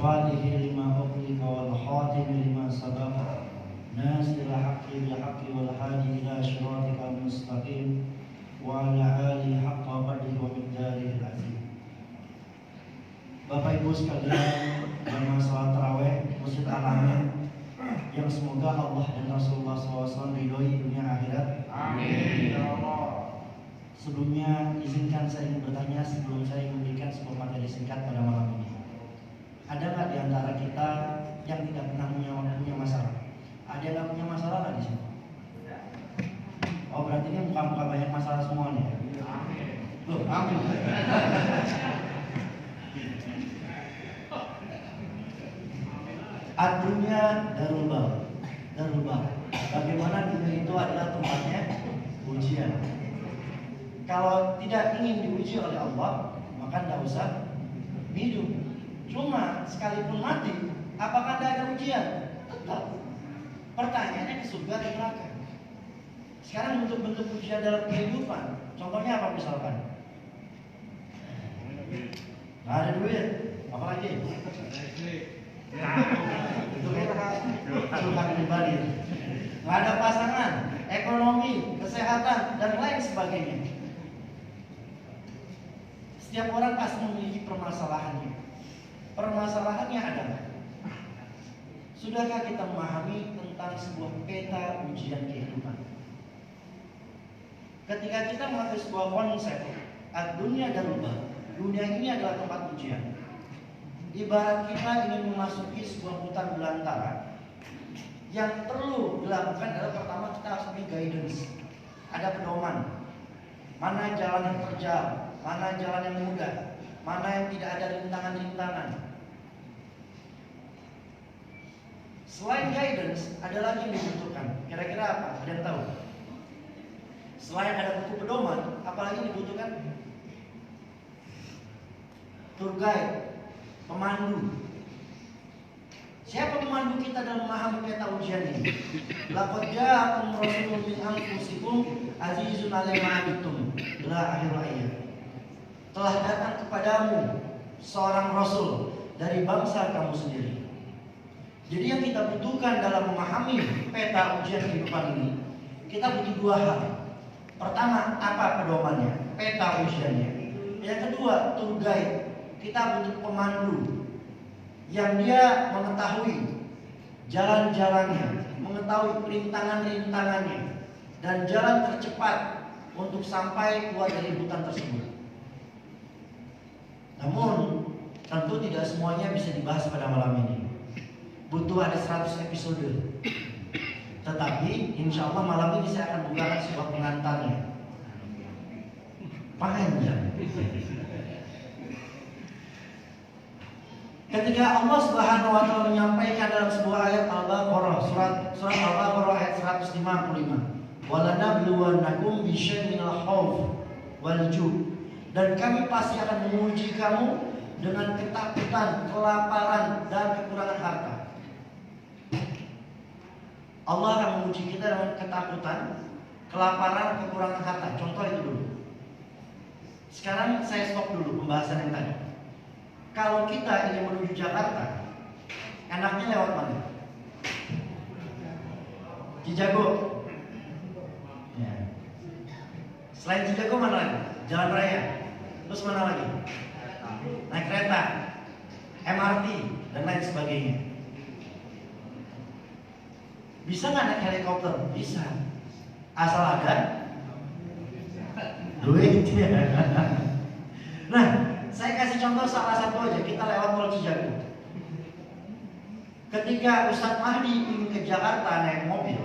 الفاتح لما أغلق والخاتم لما سبق ناصر الحق بالحق والهادي إلى صراطك المستقيم وعلى آله حق قدره ومقداره العظيم. Bapak Ibu sekalian, jamaah salat tarawih Masjid Al-Amin yang semoga Allah dan Rasulullah SAW ridhoi dunia akhirat. Amin. Ya Allah. Sebelumnya izinkan saya ingin bertanya sebelum saya memberikan sebuah materi singkat pada malam ini. Ada nggak di antara kita yang tidak pernah punya masalah? Ada yang nggak punya masalah nggak di sini? Oh, berarti ini muka-muka banyak masalah semua nih. Amin. Loh, amin. Ad-dunya darul bar. Bagaimana dunia itu adalah tempatnya ujian. Kalau tidak ingin diuji oleh Allah, maka tidak usah hidup. Cuma sekalipun mati, apakah tidak ada ujian? Tetap. Pertanyaannya ke surga dan neraka. Sekarang bentuk-bentuk ujian dalam kehidupan, contohnya apa misalkan? Nggak ada duit, apalagi? Itu curhat pribadi. Nggak ada pasangan, ekonomi, kesehatan, dan lain sebagainya. Setiap orang pasti memiliki permasalahannya. Permasalahannya adalah, sudahkah kita memahami tentang sebuah peta ujian kehidupan? Ketika kita mengambil sebuah konsep, dunia darul bar, dunia ini adalah tempat ujian. Ibarat kita ingin memasuki sebuah hutan belantara, yang perlu dilakukan adalah pertama kita harus memiliki guidance. Ada pedoman. Mana jalan yang terjal, mana jalan yang mudah, mana yang tidak ada rintangan-rintangan. Selain guidance, ada lagi yang dibutuhkan. Kira-kira apa? Ada yang tahu? Selain ada buku pedoman, apalagi dibutuhkan? Tour guide, pemandu. Siapa pemandu kita dalam memahami peta ujian ini? Laqad ja'akum rasulun min anfusikum azizun 'alaihi ma 'anittum ila akhir ayat. Telah datang kepadamu seorang rasul dari bangsa kamu sendiri. Jadi yang kita butuhkan dalam memahami peta ujian kehidupan ini, kita butuh dua hal. Pertama, apa pedomannya? Peta ujiannya. Yang kedua, tour guide. Kita butuh pemandu yang dia mengetahui jalan-jalannya, mengetahui rintangan-rintangannya, dan jalan tercepat untuk sampai keluar dari hutan tersebut. Namun, tentu tidak semuanya bisa dibahas pada malam ini. Butuh ada 100 episode. Tetapi, insya Allah malam ini saya akan bukakan sebuah pengantarnya. Panjang. Ketika Allah Subhanahu wa taala menyampaikan dalam sebuah ayat Al-Baqarah, surat Al-Baqarah ayat 155, "Walanabluwannakum bisyai'in minal khauf wal ju'." Dan kami pasti akan menguji kamu dengan ketakutan, kelaparan, dan kekurangan harta. Allah akan menguji kita dengan ketakutan, kelaparan, kekurangan harta. Contoh itu dulu. Sekarang saya stop dulu pembahasan yang tadi. Kalau kita ingin menuju Jakarta, enaknya lewat mana? Cijago. Ya. Selain Cijago mana lagi? Jalan raya. Terus mana lagi? Naik kereta, MRT, dan lain sebagainya. Bisa nggak naik helikopter? Bisa. Asal ada duit. Nah, saya kasih contoh salah satu aja. Kita lewat tol Cijago. Ketika Ustadz Mahdi ingin ke Jakarta naik mobil,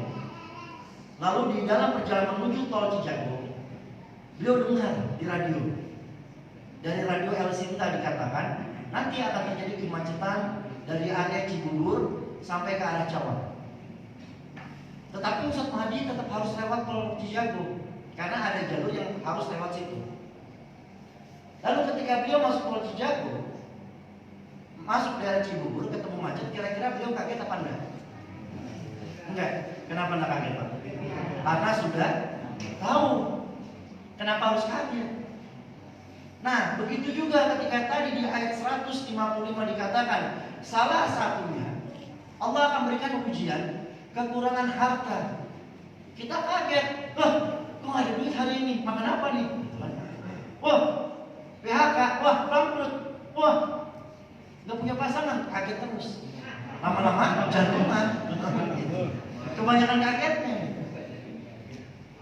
lalu di dalam perjalanan menuju tol Cijago, beliau dengar di radio, dari radio El Sinta dikatakan nanti akan terjadi kemacetan dari area Cibubur sampai ke arah Cawang. Tetapi Ustadz Mahdi tetap harus lewat tol Cijago karena ada jalur yang harus lewat situ. Lalu ketika beliau masuk tol Cijago, masuk daerah Cibubur, ketemu macet, kira-kira beliau kaget apa enggak? Enggak. Kenapa enggak kaget, Pak? Karena sudah tahu. Kenapa harus kaget? Nah, begitu juga ketika tadi di ayat 155 dikatakan salah satunya Allah akan berikan ujian kekurangan harta. Kita kaget, wah, kok gak ada duit hari ini? Makan apa nih? Wah, PHK, wah, bangkrut, wah, gak punya pasangan, kaget terus. Lama-lama jantungan. Kebanyakan kagetnya.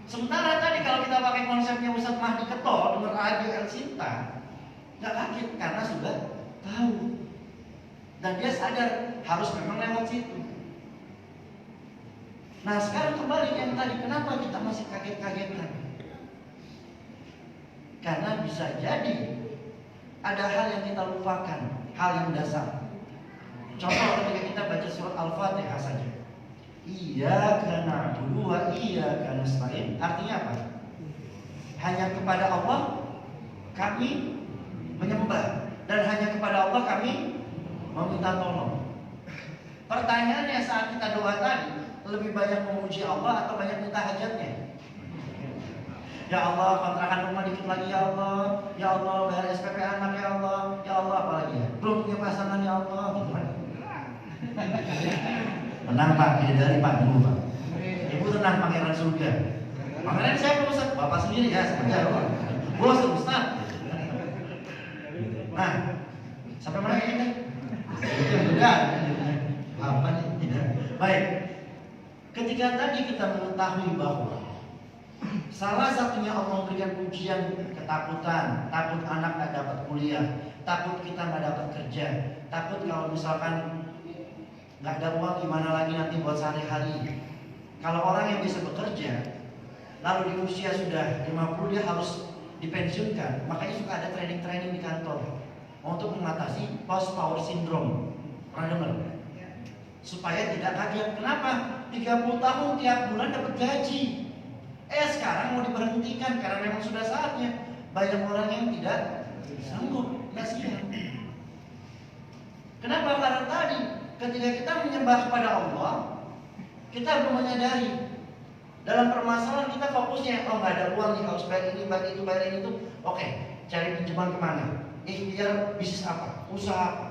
Sementara tadi kalau kita pakai konsepnya Ustadz Mahdi Ketol dengan Radio El Sinta, nggak kaget karena sudah tahu dan dia sadar harus memang lewat situ. Nah sekarang kembali yang tadi, kenapa kita masih kaget-kagetan? Karena bisa jadi ada hal yang kita lupakan, hal yang dasar. Contoh ketika kita baca surat Al-Fatihah saja. Iyyaka na'budu wa iyyaka nasta'in. Artinya apa? Hanya kepada Allah kami menyembah dan hanya kepada Allah kami meminta tolong. Pertanyaannya saat kita doa tadi, lebih banyak memuji Allah atau banyak minta hajatnya? Ya Allah, kontrakan rumah dikit lagi ya Allah. Ya Allah, bayar SPP anak ya Allah. Ya Allah, apalagi ya? Belum punya pasangan ya Allah. Menang Pak, dari Pak dulu Pak. Ibu tenang, pangeran surga. Pangeran saya Ustaz, Bapak sendiri ya sebentar. Bos Ustaz. Nah, sampai mana ini? Sudah. Apa nih? Baik. Ketika tadi kita mengetahui bahwa salah satunya Allah memberikan ujian ketakutan, takut anak nggak dapat kuliah, takut kita nggak dapat kerja, takut kalau misalkan nggak ada uang gimana lagi nanti buat sehari-hari. Kalau orang yang bisa bekerja lalu di usia sudah 50 dia harus dipensiunkan, makanya suka ada training-training di kantor untuk mengatasi post power syndrome. Pernah dengar? Supaya tidak kaget. Kenapa? 30 tahun tiap bulan dapat gaji. Sekarang mau diberhentikan karena memang sudah saatnya. Banyak orang yang tidak sanggup, nggak siap. Kenapa? Karena tadi ketika kita menyembah kepada Allah, kita belum menyadari dalam permasalahan kita fokusnya, oh nggak ada uang nih, harus bayar ini, bayar itu, bayar ini itu. Oke, cari pinjaman kemana? Biar bisnis apa? Usaha apa?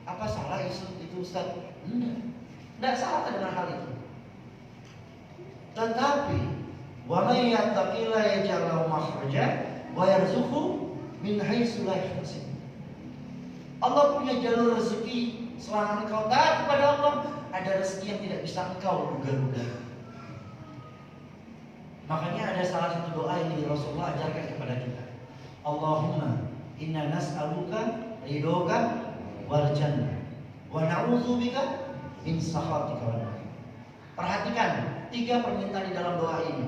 Apa salah itu Ustaz? Enggak salah dengan hal itu. Tetapi wa may yattaqilla yaj'al lahu makhraja wa yarzuqhu min haitsu la yahtasib. Allah punya jalur rezeki. Selama engkau taat kepada Allah, ada rezeki yang tidak bisa engkau duga-duga. Makanya ada salah satu doa yang Rasulullah ajarkan kepada kita. Allahumma inna nas'aluka ridhoka wal jannah wa na'udzubika min sakhatika wan nar. Perhatikan 3 permintaan di dalam doa ini.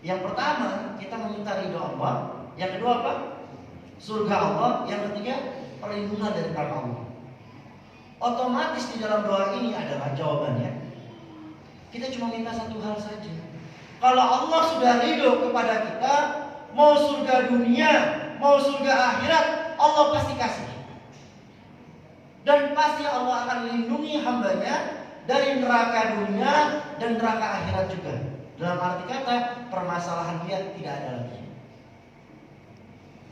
Yang pertama, kita meminta ridho Allah. Yang kedua apa? Surga Allah. Yang ketiga, perlindungan dari neraka Allah. Otomatis di dalam doa ini adalah jawabannya. Kita cuma minta satu hal saja. Kalau Allah sudah ridho kepada kita, mau surga dunia, mau surga akhirat, Allah pasti kasih. Dan pasti Allah akan melindungi hambanya dari neraka dunia dan neraka akhirat juga. Dalam arti kata, permasalahan dia tidak ada lagi.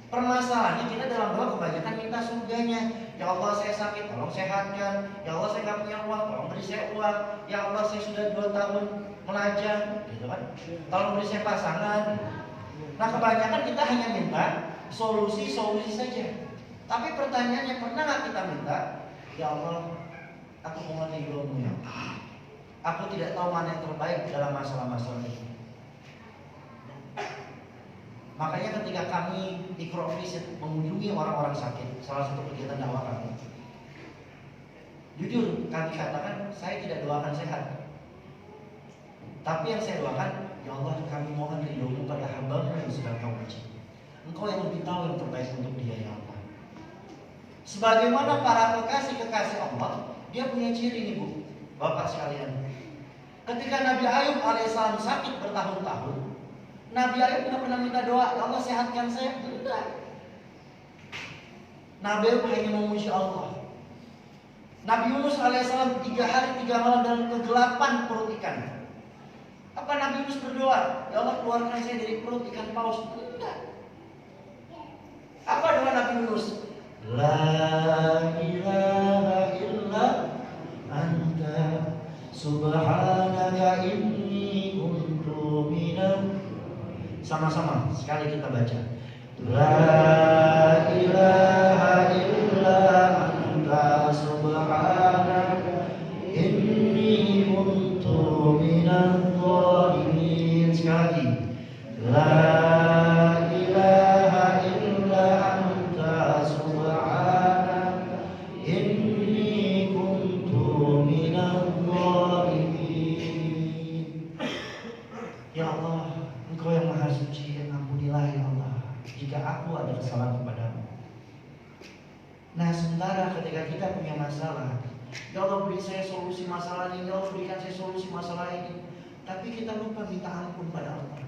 Permasalahannya kita dalam doa kebanyakan minta surganya. Ya Allah saya sakit, tolong sehatkan. Ya Allah saya nggak punya uang, tolong beri saya uang. Ya Allah saya sudah 2 tahun melajang, gitu kan? Tolong beri saya pasangan. Nah kebanyakan kita hanya minta solusi saja. Tapi pertanyaannya, pernah nggak kita minta, ya Allah, aku mohon ridhomu ya. Aku tidak tahu mana yang terbaik dalam masalah-masalah ini. Makanya ketika kami di Iqra Visit mengunjungi orang-orang sakit, salah satu kegiatan dakwah kami, jujur kami katakan, saya tidak doakan sehat. Tapi yang saya doakan, ya Allah kami mohon ridhomu pada hamba-Mu yang sedang Kau uji. Engkau yang lebih tahu yang terbaik untuk dia ya Allah. Sebagaimana para kekasih Allah, dia punya ciri nih Bu, Bapak sekalian. Ketika Nabi Ayub alaihissalam sakit bertahun-tahun, Nabi Ayub tidak pernah minta doa, ya Allah sehatkan saya. Tidak. Nabi Ayub hanya memuji Allah. Nabi Yunus alaihissalam 3 hari 3 malam dalam kegelapan perut ikan. Apa Nabi Yunus berdoa, ya Allah keluarkan saya dari perut ikan paus? Tidak. terus. La ilaha illa anta subhanaka inni kuntu minal. Sama-sama sekali kita baca. La ilaha illa anta subhanaka inni kuntu minal zalimin. Sekali lagi. La ilaha illa anta subhanaka inni kuntu minal zalimin. Ya Allah, Engkau yang Maha Suci, ampunilah ya Allah jika aku ada kesalahan kepadamu. Nah, sementara ketika kita punya masalah, ya Allah beri saya solusi masalah ini, ya Allah berikan saya solusi masalah ini, tapi kita lupa minta ampun pada Allah.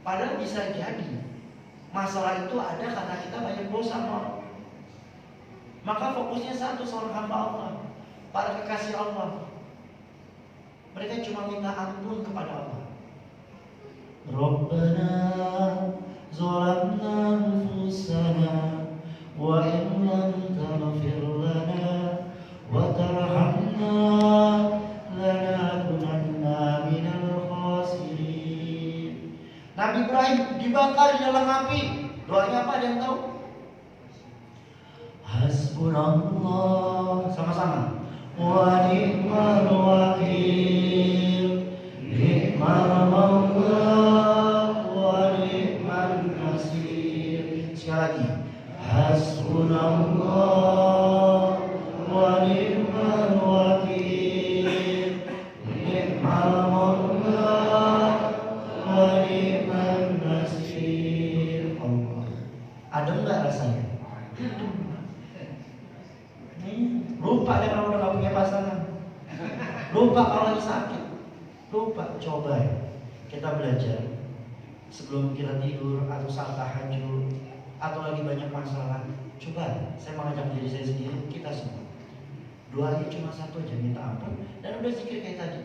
Padahal bisa jadi masalah itu ada karena kita banyak dosa. Maka fokusnya satu, seorang hamba Allah, para kekasih Allah, mereka cuma minta ampun kepada Allah. Rabbana zalamna anfusana wa in lam taghfir lana wa tarhamna lanakunanna minal khasirin. Nabi Ibrahim dibakar di dalam api. Doanya apa, ada yang tahu? Hasbunallah, sama-sama. Wa ni'mal wakil, ni'mal mawla wa ni'mal nasir. Sekali lagi. Hasbunallah wa ni'mal wakil, ni'mal mawla wa ni'mal nasir. Allah. Ada enggak rasanya? Lupa deh kalau udah gak punya pasangan. Lupa kalau lagi sakit. Lupa. Coba ya, kita belajar sebelum kita tidur atau saat tahajud atau lagi banyak masalah. Coba, saya mengajak diri saya sendiri, kita semua doanya cuma satu aja, minta ampun dan udah zikir kayak tadi.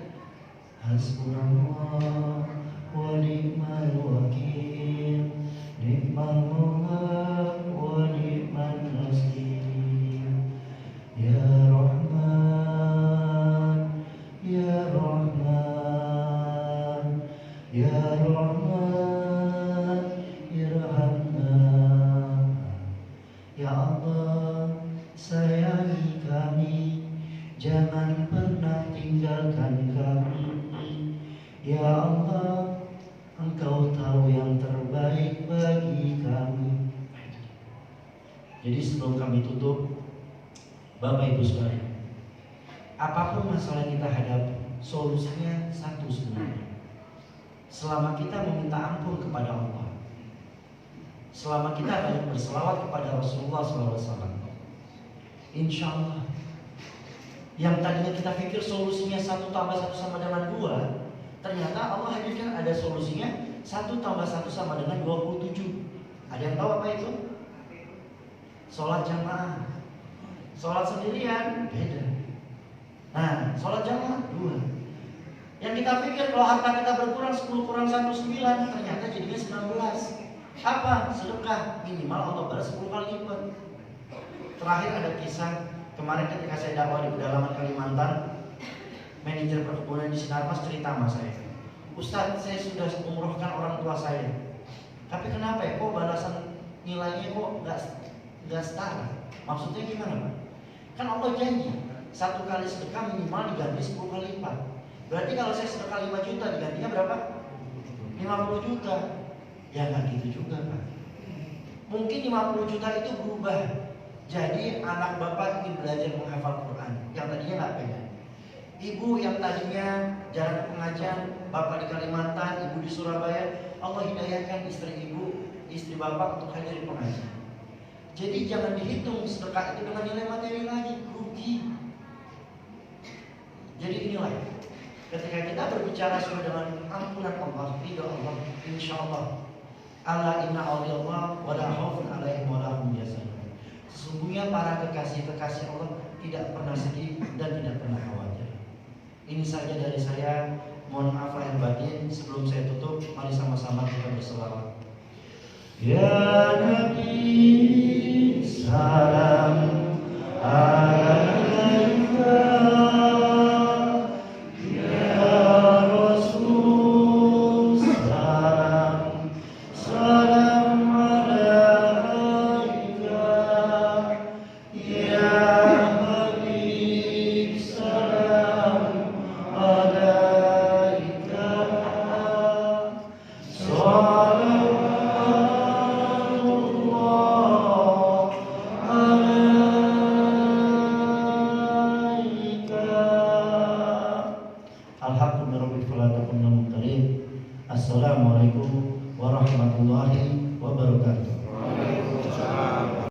Hasbunallah wa ni'mal wakil, ni'mal mawla wa ni'mal nasir. Ya Rahman, Ya Rahman, Ya Rahman, irhamna. Ya Allah, sayangi kami, jangan pernah tinggalkan kami. Ya Allah, Engkau tahu yang terbaik bagi kami. Jadi sebelum kami tutup, Bapak Ibu Saudara, apapun masalah yang kita hadapi, solusinya satu sebenarnya. Selama kita meminta ampun kepada Allah, selama kita banyak berselawat kepada Rasulullah SAW, insya Allah yang tadinya kita pikir solusinya 1 tambah 1 sama dengan 2, ternyata Allah hadirkan ada solusinya 1 tambah 1 sama dengan 27. Ada yang tahu apa itu? Sholat jamaah. Sholat sendirian beda. Nah, sholat jamaah 2. Yang kita pikir kalau harta kita berkurang 10 kurang 1 9, ternyata jadinya 19. Apa? Sedekah. Minimal Allah balas 10 kali lipat. Terakhir ada kisah kemarin ketika saya dakwah di pedalaman Kalimantan, manajer perkebunan di Sinarmas cerita sama saya, Ustadz, saya sudah umrohkan orang tua saya, tapi kenapa ya kok balasan nilainya kok nggak setara? Maksudnya gimana Pak? Kan Allah janji 1 kali sedekah minimal diganti 10 kali lipat. Berarti kalau saya sedekah 5 juta digantinya berapa? 50 juta. Ya nggak gitu juga Pak. Mungkin 50 juta itu berubah jadi anak bapak ingin belajar menghafal Quran yang tadinya nggak pengen. Ibu yang tadinya jarang pengajian, bapak di Kalimantan, ibu di Surabaya, Allah hidayahkan istri ibu, istri bapak untuk hadir di pengajian. Jadi jangan dihitung sedekah itu dengan nilai materi lagi, rugi. Jadi inilah, ketika kita berbicara sesuai dengan ampunan Allah, ridha Allah, insya Allah, ala inna awliyallahi wa la khaufun alaihim wa la hum yahzanun. Sesungguhnya para kekasih-kekasih Allah tidak pernah sedih dan tidak pernah khawatir. Ini saja dari saya. Mohon maaf lahir batin. Sebelum saya tutup, mari sama-sama kita berselawat. Ya Nabi